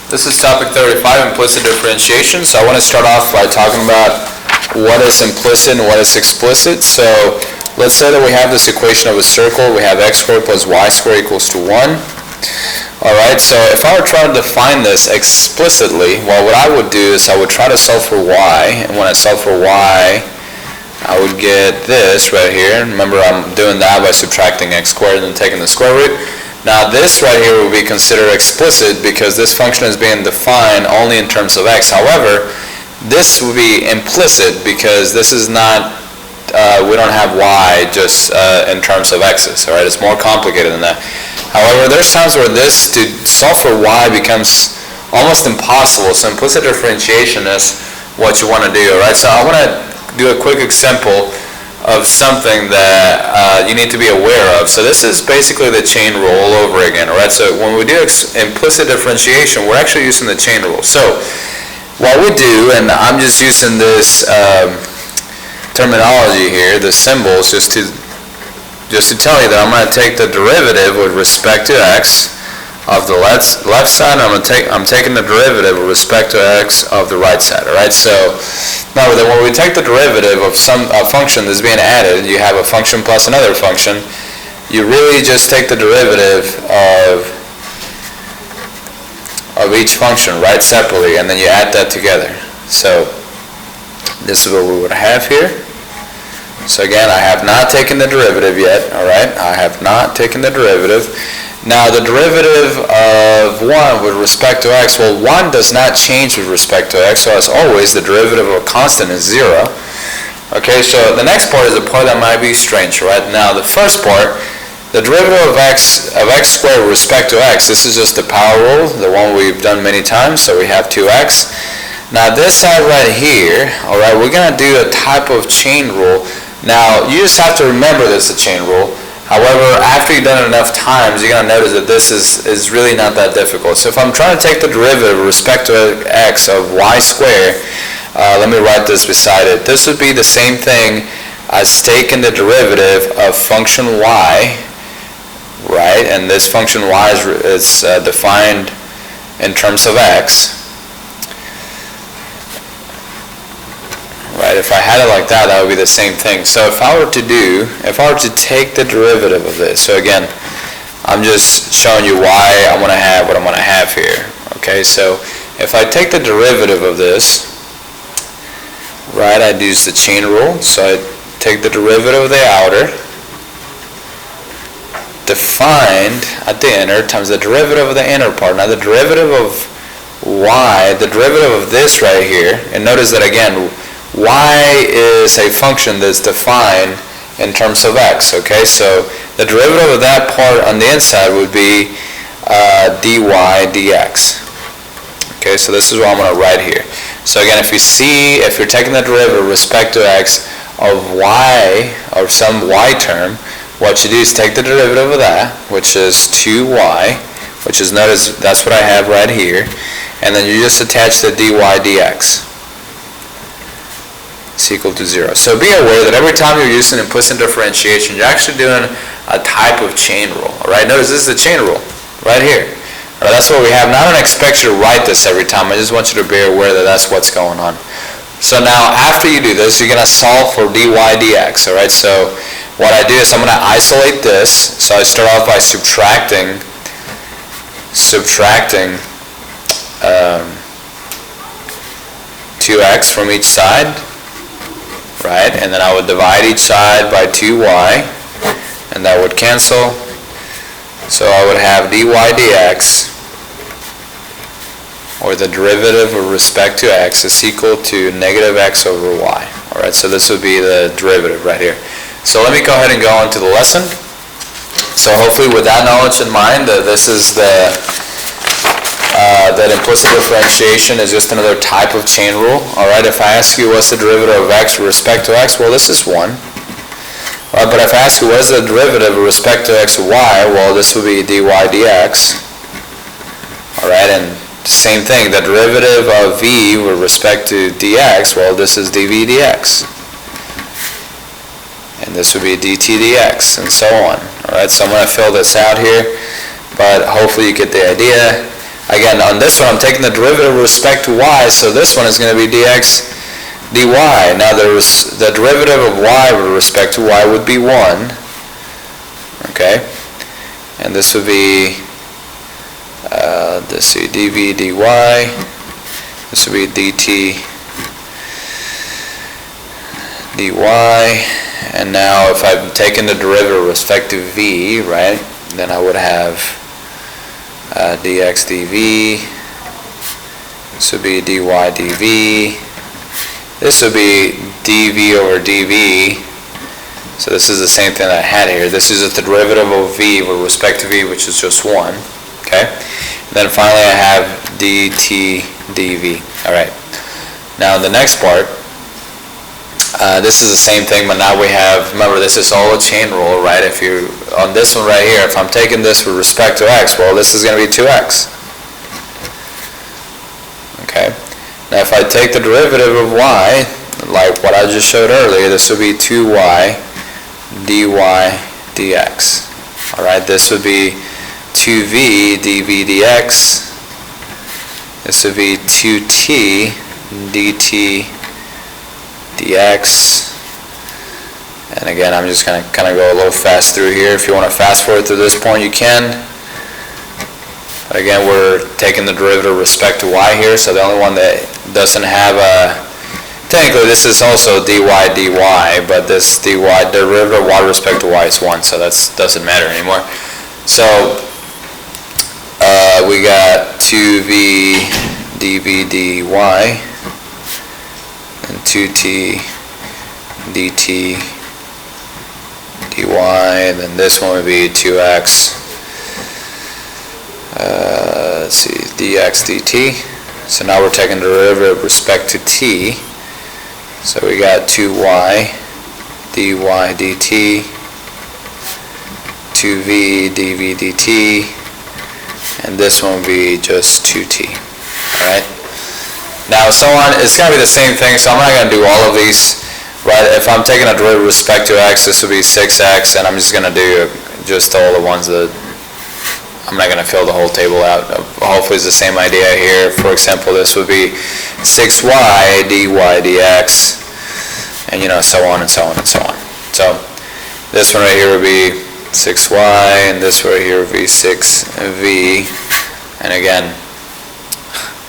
This is topic 35, implicit differentiation. So I want to start off by talking about what is implicit and what is explicit. So let's say that we have this equation of a circle. We have x squared plus y squared equals to 1. Alright, so if I were trying to define this explicitly, well, what I would do is I would try to solve for y. And when I solve for y, I would get this right here. Remember, I'm doing that by subtracting x squared and then taking the square root. Now this right here will be considered explicit because this function is being defined only in terms of x. However, this will be implicit because this is not, we don't have y just in terms of x's. Alright, it's more complicated than that. However, there's times where this, to solve for y, becomes almost impossible. So implicit differentiation is what you want to do. Alright, so I want to do a quick example of something that you need to be aware of. So this is basically the chain rule all over again, alright? So when we do implicit differentiation, we're actually using the chain rule. So what we do, and I'm just using this terminology here, the symbols, just to tell you that I'm going to take the derivative with respect to x of the left side, and I'm taking the derivative with respect to x of the right side. Alright, so now when we take the derivative of a function that's being added, you have a function plus another function. You really just take the derivative of each function, right, separately, and then you add that together. So this is what we would have here. So again, I have not taken the derivative yet. Alright, I have not taken the derivative. Now the derivative of 1 with respect to x, well, 1 does not change with respect to x, so as always the derivative of a constant is 0. Okay, so the next part is the part that might be strange, right? Now the first part, the derivative of x squared with respect to x, this is just the power rule, the one we've done many times, so we have 2x. Now this side right here, alright, we're going to do a type of chain rule. Now you just have to remember this is a chain rule. However, after you've done it enough times, you're going to notice that this is really not that difficult. So if I'm trying to take the derivative with respect to x of y squared, let me write this beside it. This would be the same thing as taking the derivative of function y, right? And this function y is defined in terms of x. Right, if I had it like that, that would be the same thing. So if I were to take the derivative of this, so again, I'm just showing you why I'm going to have what I'm going to have here. Okay, so if I take the derivative of this, right, I'd use the chain rule. So I take the derivative of the outer, defined at the inner, times the derivative of the inner part. Now the derivative of y, the derivative of this right here, and notice that again, y is a function that's defined in terms of x, okay? So the derivative of that part on the inside would be dy dx. Okay, so this is what I'm going to write here. So again, if you're taking the derivative with respect to x of y, or some y term, what you do is take the derivative of that, which is 2y, which is, notice, that's what I have right here, and then you just attach the dy dx. Is equal to 0. So be aware that every time you're using implicit differentiation, you're actually doing a type of chain rule. Alright, notice this is the chain rule right here. Alright, that's what we have. Now I don't expect you to write this every time. I just want you to be aware that that's what's going on. So now after you do this, you're going to solve for dy dx. Alright, so what I do is I'm going to isolate this. So I start off by subtracting 2x from each side. Right, and then I would divide each side by 2y, and that would cancel. So I would have dy dx, or the derivative with respect to x, is equal to negative x over y. Alright, so this would be the derivative right here. So let me go ahead and go on to the lesson. So hopefully with that knowledge in mind, this is that implicit differentiation is just another type of chain rule. Alright, if I ask you what's the derivative of x with respect to x, well, this is 1. Alright, but if I ask you what is the derivative with respect to x of y, well, this will be dy dx. Alright, and same thing, the derivative of v with respect to dx, well, this is dv dx. And this would be dt dx, and so on. Alright, so I'm going to fill this out here, but hopefully you get the idea. Again, on this one, I'm taking the derivative with respect to y, so this one is going to be dx dy. Now, the derivative of y with respect to y would be 1. Okay? And this would be, let's see, dv dy. This would be dt dy. And now, if I've taken the derivative with respect to v, right, then I would have dx dv. This would be dy dv. This would be dv over dv. So this is the same thing that I had here. This is the derivative of v with respect to v, which is just 1. Okay? And then finally I have dt dv. Alright. Now the next part, this is the same thing, but now we have, remember, this is all a chain rule, right? If you, on this one right here, if I'm taking this with respect to x, well, this is going to be 2x. Okay? Now, if I take the derivative of y, like what I just showed earlier, this would be 2y dy dx. Alright, this would be 2v dv dx. This would be 2t dt dx. And again, I'm just going to kind of go a little fast through here. If you want to fast forward to this point, you can. But again, we're taking the derivative with respect to y here, so the only one that doesn't have a, technically this is also dy dy, but this dy, derivative of y with respect to y is 1, so that doesn't matter anymore. So we got 2v dv dy and 2t dt dy, and then this one would be 2x, let's see, dx dt. So now we're taking the derivative with respect to t. So we got 2y dy dt, 2v dv dt, and this one will be just 2t. Alright? Now, so on, it's going to be the same thing, so I'm not going to do all of these. Right? If I'm taking a derivative with respect to x, this will be 6x, and I'm just going to do just all the ones that, I'm not going to fill the whole table out. Hopefully it's the same idea here. For example, this would be 6y dy dx, and so on and so on and so on. So this one right here would be 6y, and this right here would be 6v. And again,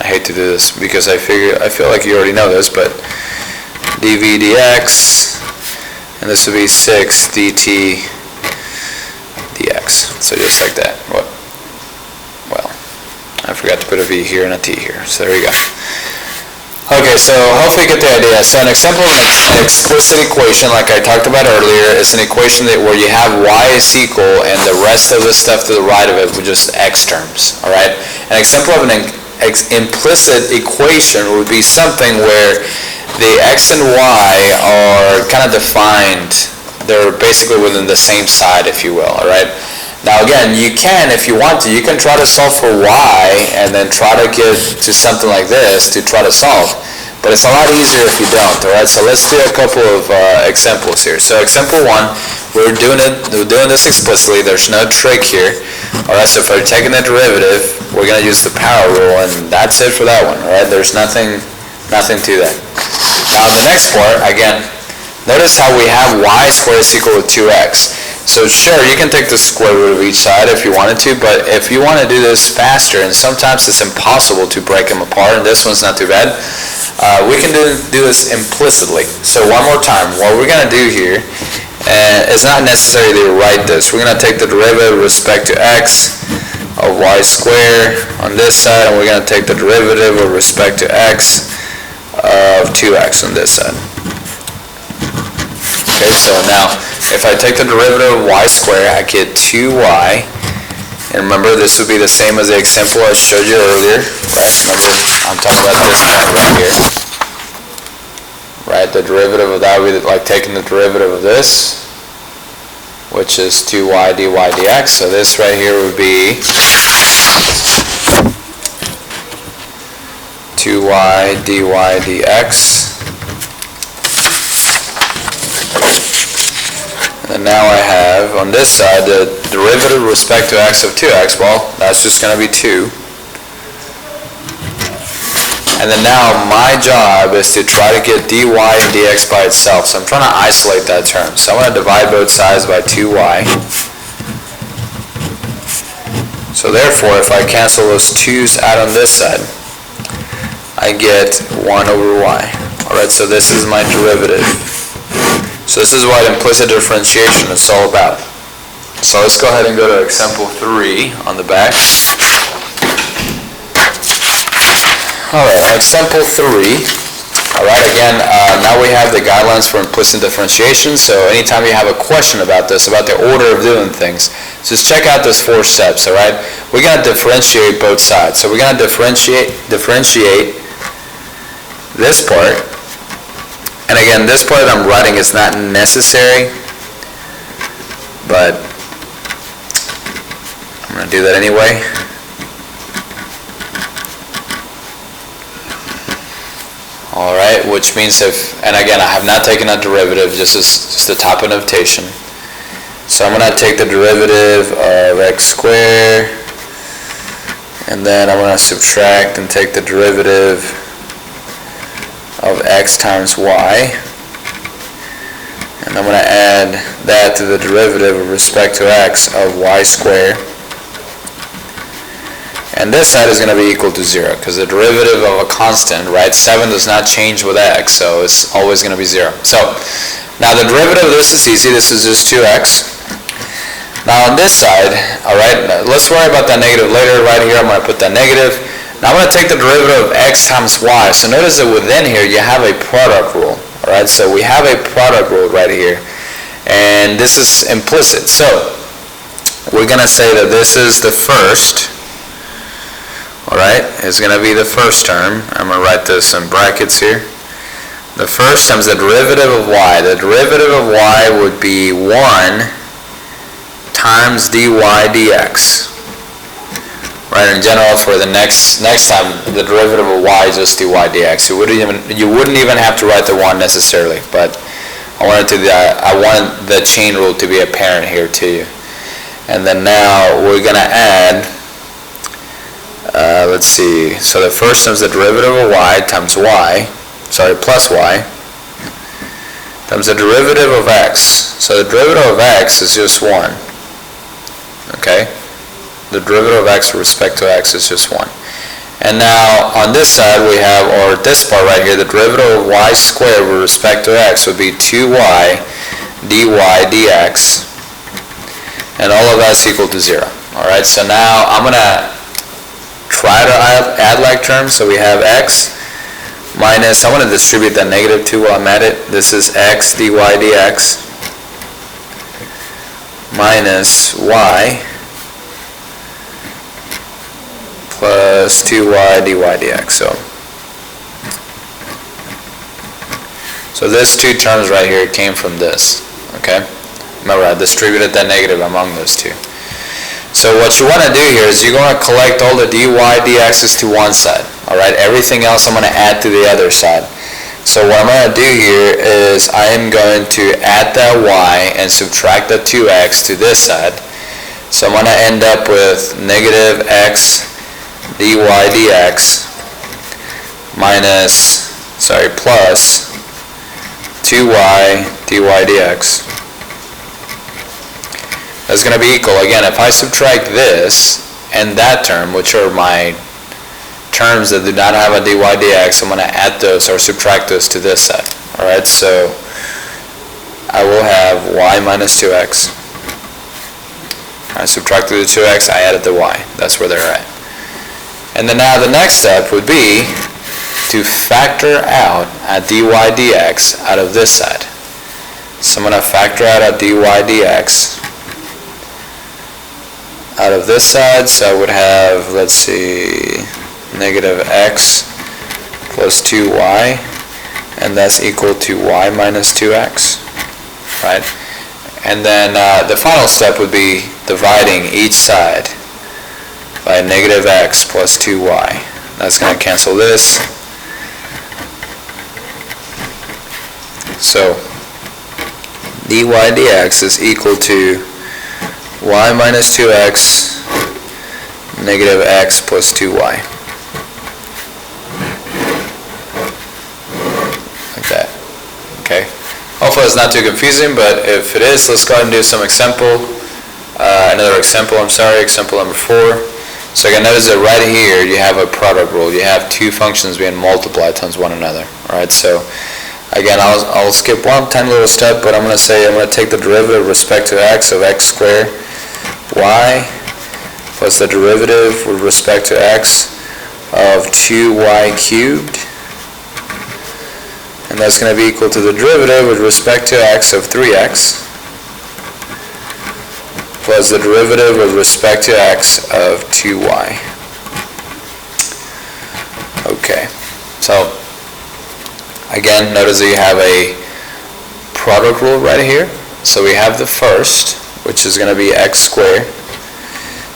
I hate to do this because I feel like you already know this, but dv dx, and this would be 6 dt dx. So just like that. Well, I forgot to put a v here and a t here. So there we go. Okay, so hopefully you get the idea. So an example of an explicit equation, like I talked about earlier, is an equation where you have y is equal and the rest of the stuff to the right of it with just x terms. All right. An example of an implicit equation would be something where the x and y are kind of defined. They're basically within the same side, if you will. All right. Now again, you can, if you want to, you can try to solve for y and then try to get to something like this to try to solve. But it's a lot easier if you don't, alright? So let's do a couple of examples here. So example 1, we're doing this explicitly. There's no trick here. Alright, so if we're taking the derivative, we're going to use the power rule, and that's it for that one, alright? There's nothing to that. Now the next part, again, notice how we have y squared is equal to 2x. So sure, you can take the square root of each side if you wanted to, but if you want to do this faster, and sometimes it's impossible to break them apart, and this one's not too bad, we can do this implicitly. So one more time, what we're going to do here is not necessarily to write this. We're going to take the derivative with respect to x of y squared on this side, and we're going to take the derivative with respect to x of 2x on this side. Okay, so now, if I take the derivative of y squared, I get 2y. And remember, this would be the same as the example I showed you earlier. Right? Remember, I'm talking about this point right here. Right? The derivative of that would be like taking the derivative of this, which is 2y dy dx. So this right here would be 2y dy dx. And now I have, on this side, the derivative with respect to x of 2x. Well, that's just going to be 2. And then now my job is to try to get dy and dx by itself. So I'm trying to isolate that term. So I'm going to divide both sides by 2y. So therefore, if I cancel those 2's out on this side, I get 1 over y. Alright, so this is my derivative. So this is what implicit differentiation is all about. So let's go ahead and go to example 3 on the back. Alright, example 3. Alright, again, now we have the guidelines for implicit differentiation. So anytime you have a question about this, about the order of doing things, just check out those 4 steps, alright? We're going to differentiate both sides. So we're going to differentiate this part. And again, this part that I'm writing is not necessary, but I'm going to do that anyway. Alright, which means and again, I have not taken a derivative, just the type of notation. So I'm going to take the derivative of x squared, and then I'm going to subtract and take the derivative of x times y. And I'm going to add that to the derivative with respect to x of y squared. And this side is going to be equal to 0, because the derivative of a constant, right, 7 does not change with x, so it's always going to be 0. So, now the derivative of this is easy. This is just 2x. Now on this side, alright, let's worry about that negative later. Right here, I'm going to put that negative. Now I'm going to take the derivative of x times y. So notice that within here, you have a product rule. Alright, so we have a product rule right here. And this is implicit. So, we're going to say that this is the first. Alright, it's going to be the first term. I'm going to write this in brackets here. The first times the derivative of y. The derivative of y would be 1 times dy dx. Right, in general, for the next time, the derivative of y is just dy dx. You wouldn't even have to write the 1 necessarily, but I wanted the chain rule to be apparent here to you. And then now we're going to add, let's see, so the first times the derivative of y times plus y, times the derivative of x. So the derivative of x is just 1. Okay? The derivative of x with respect to x is just 1. And now on this side we have, or this part right here, the derivative of y squared with respect to x would be 2y dy dx. And all of that is equal to 0. Alright, so now I'm going to try to add like terms. So we have x minus, I want to distribute that negative 2 while I'm at it. This is x dy dx minus y plus 2y dy dx. So this 2 terms right here came from this. Okay? Remember, I distributed that negative among those 2. So what you want to do here is you're going to collect all the dy dx's to one side. Alright, everything else I'm going to add to the other side. So what I'm going to do here is I am going to add that y and subtract the 2x to this side. So I'm going to end up with negative x dy dx plus 2y dy dx. That's going to be equal. Again, if I subtract this and that term, which are my terms that do not have a dy dx, I'm going to add those or subtract those to this side. Alright, so I will have y minus 2x. I subtracted the 2x, I added the y. That's where they're at. And then now the next step would be to factor out a dy dx out of this side. So I'm going to factor out a dy dx out of this side. So I would have, let's see, negative x plus 2y, and that's equal to y minus 2x, right? And then the final step would be dividing each side by negative x plus 2y. That's going to cancel this. So dy dx is equal to y minus 2x negative x plus 2y. hopefully it's not too confusing, but if it is, let's go ahead and do some example. Example number 4. So again, notice that right here you have a product rule. You have two functions being multiplied times one another. Alright, so again, I'll skip one tiny little step, but I'm going to take the derivative with respect to x of x squared y plus the derivative with respect to x of 2y cubed. And that's going to be equal to the derivative with respect to x of 3x plus the derivative with respect to x of 2y. Okay, so again, notice that you have a product rule right here. So we have the first, which is going to be x squared,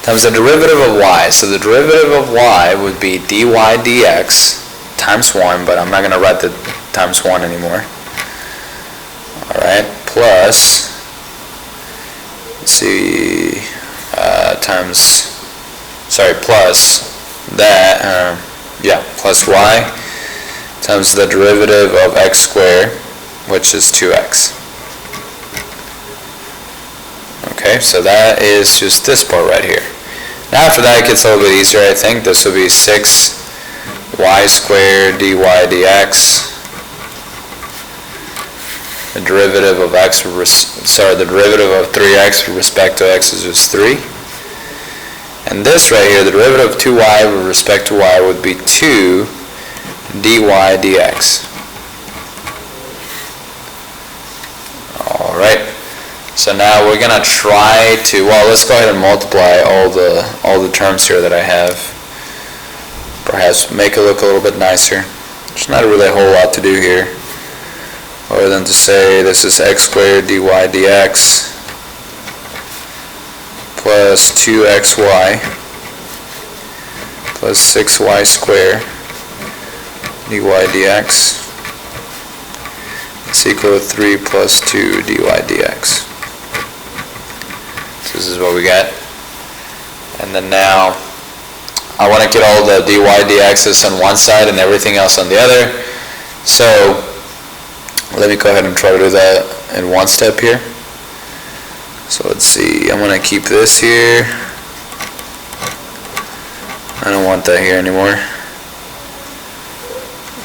times the derivative of y. So the derivative of y would be dy dx times 1, but I'm not going to write the times 1 anymore. Alright, plus, let's see, plus that, plus y times the derivative of x squared, which is 2x. Okay, so that is just this part right here. Now after that it gets a little bit easier, I think. This will be 6y squared dy dx. The derivative of the derivative of 3x with respect to x is just 3. And this right here, the derivative of 2y with respect to y would be 2 dy dx. Alright, so now we're going to try to, let's go ahead and multiply all the terms here that I have. Perhaps make it look a little bit nicer. There's not really a whole lot to do here, other than to say this is x squared dy dx plus 2xy plus 6y squared dy dx is equal to 3 plus 2 dy dx. So this is what we got. And then now I want to get all the dy dx's on one side and everything else on the other. So let me go ahead and try to do that in one step here. So let's see, I'm going to keep this here. I don't want that here anymore.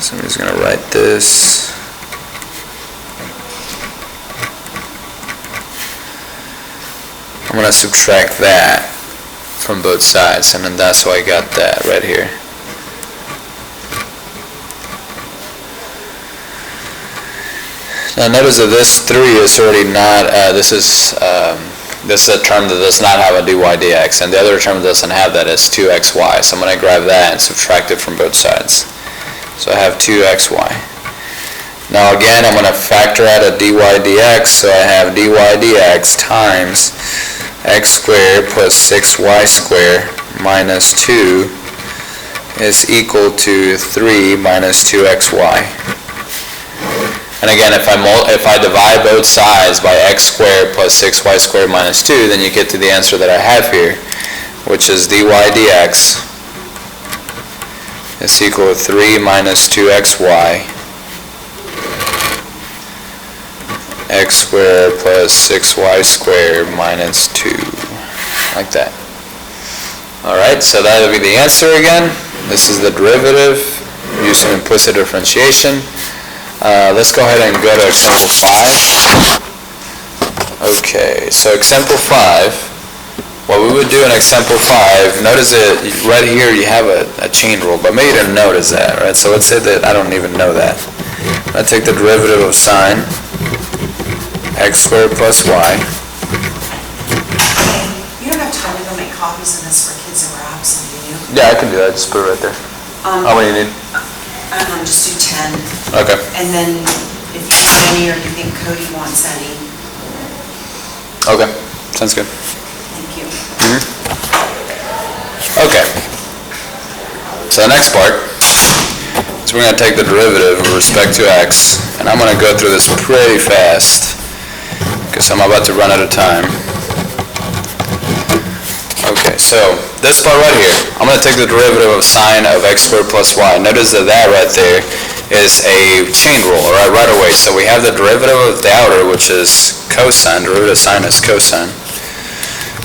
So I'm just going to write this. I'm going to subtract that from both sides, and then that's why I got that right here. Now notice that this 3 is already not, this is a term that does not have a dy dx, and the other term that doesn't have that is 2xy. So I'm going to grab that and subtract it from both sides. So I have 2xy. Now again, I'm going to factor out a dy dx, so I have dy dx times x squared plus 6y squared minus 2 is equal to 3 minus 2xy. And again, if I divide both sides by x squared plus 6y squared minus 2, then you get to the answer that I have here, which is dy dx is equal to 3 minus 2xy x squared plus 6y squared minus 2, like that. Alright, so that would be the answer again. This is the derivative using implicit differentiation. Let's go ahead and go to example 5. Okay, so example 5, what we would do in example 5, notice that right here you have a chain rule, but maybe you didn't notice that, right? So let's say that I don't even know that. I take the derivative of sine x squared plus y. You don't have time to go make copies of this for kids that were absent, do you? Yeah, I can do that. Just put it right there. How many do you need? Just do 10. Okay. And then if you want any or you think Cody wants any. Okay, sounds good. Thank you. Okay. So the next part is we're going to take the derivative with respect to x, and I'm going to go through this pretty fast because I'm about to run out of time. Okay, so this part right here, I'm going to take the derivative of sine of x squared plus y. Notice that right there is a chain rule, right away. So we have the derivative of the outer, which is cosine, derivative of sine is cosine.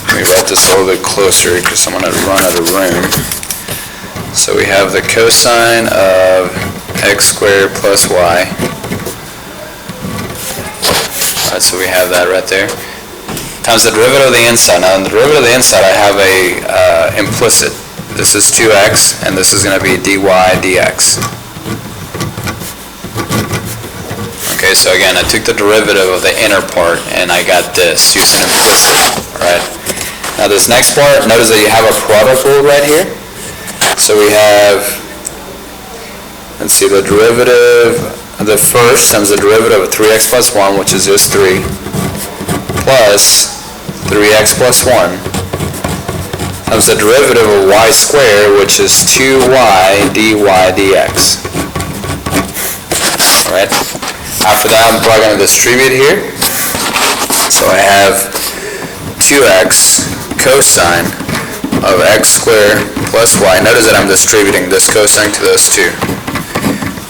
Let me write this a little bit closer because I'm going to run out of room. So we have the cosine of x squared plus y. Alright, so we have that right there. Times the derivative of the inside. Now in the derivative of the inside I have a implicit. This is 2x and this is going to be dy dx. Okay, so again I took the derivative of the inner part and I got this using implicit. Right. Now this next part, notice that you have a product rule right here. So we have, let's see, the derivative of the first times the derivative of 3x plus 1, which is just 3, plus 3x plus 1, times the derivative of y squared, which is 2y dy dx. Alright? After that, I'm probably going to distribute here. So I have 2x cosine of x squared plus y. Notice that I'm distributing this cosine to those two.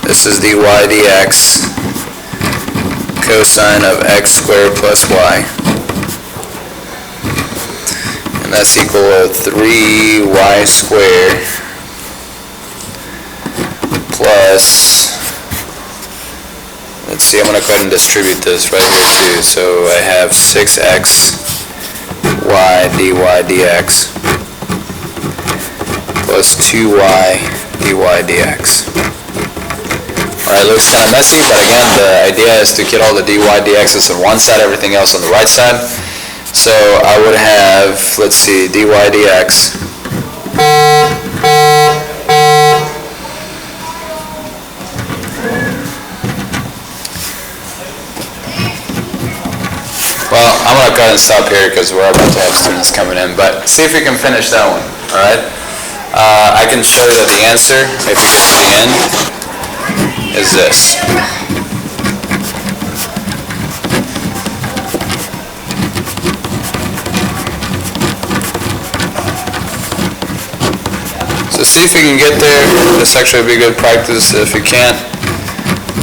This is dy dx cosine of x squared plus y. And that's equal to 3y squared plus, let's see, I'm going to go ahead and distribute this right here too. So I have 6x y dy dx plus 2y dy dx. Alright, it looks kind of messy, but again, the idea is to get all the dy dx's on one side, everything else on the right side. So I would have, let's see, dy dx well, I'm going to go ahead and stop here because we're about to have students coming in, but see if you can finish that one, alright? I can show you that the answer, if you get to the end, is this. So see if you can get there. This actually would be good practice. If you can't,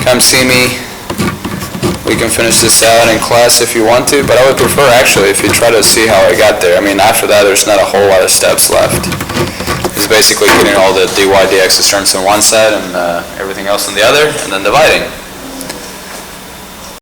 come see me. We can finish this out in class if you want to, but I would prefer actually if you try to see how I got there. I mean, after that there's not a whole lot of steps left. It's basically getting all the dy dx terms on one side and everything else on the other, and then dividing.